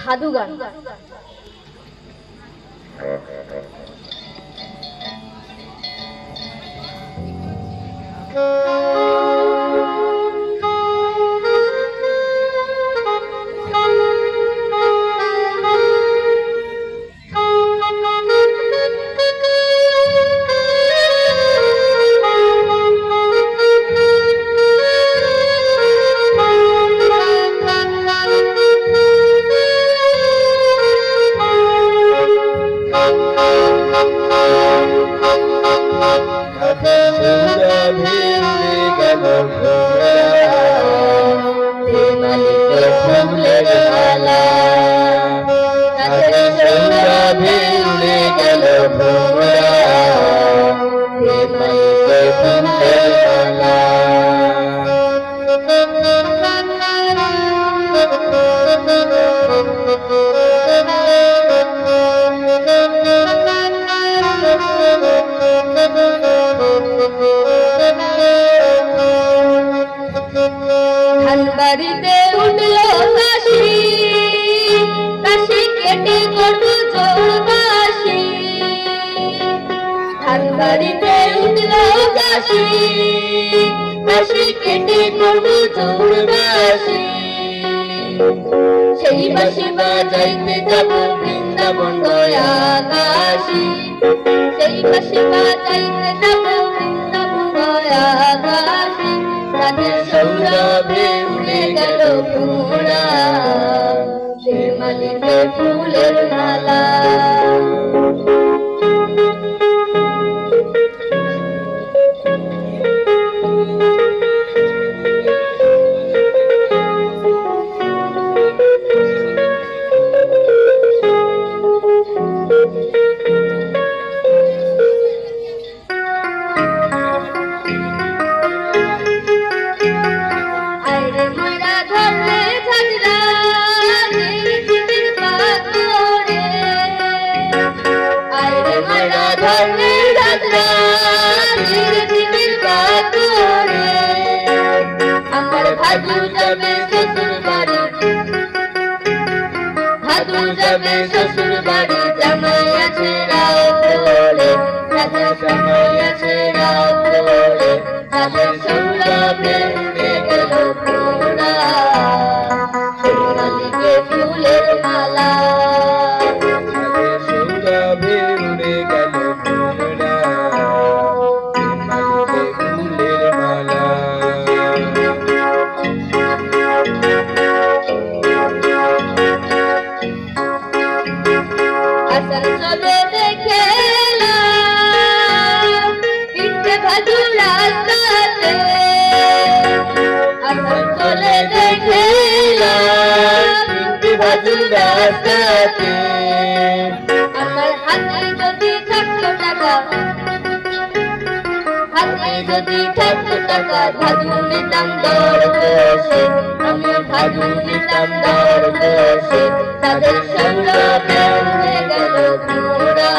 ভাদু গান। বাড়িতে উঠলো কাশি, কাশি কেটে করবো জোরবাসি। ধান বাড়িতে উঠলো কাশি, কাশি কেটে করবো জোরবাসি। সেই বাঁশি বাজাইতে যাবো বৃন্দাবন গয়া কাশি, সেই বাঁশি বাজাইতে যাবো বৃন্দাবন গয়া কাশি। রাতের সৌরভে উড়ে গেল ভ্রমরা, সে মালিতে ফুলের মালা। আমার ভাদু যাবে শ্বশুর বাড়ি, ভাদু যাবে শ্বশুর বাড়ি। জামাই আছে রাত বলে, রাতের সময় আছে রাত বলে। রাতের সৌরভে উড়ে গেল ভ্রমরা, সেই মালিকে ফুলের মালা। সৌরভে উড়ে গেল ভ্রমরা, সেই মালিকে ফুলের মালা। আসানসোলে দেখলাম তিনটে ভাদু রাস্তাতে, আসানসোলে দেখলাম তিনটে ভাদু রাস্তাতে। আমার হাতে যদি থাকতো টাকা, হাতে যদি থাকতো টাকা, ভাদু নিতাম দর বসে, আমি ভাদু নিতাম দর বসে। তাদের সৌরভে উড়ে গেল ভ্রমরা।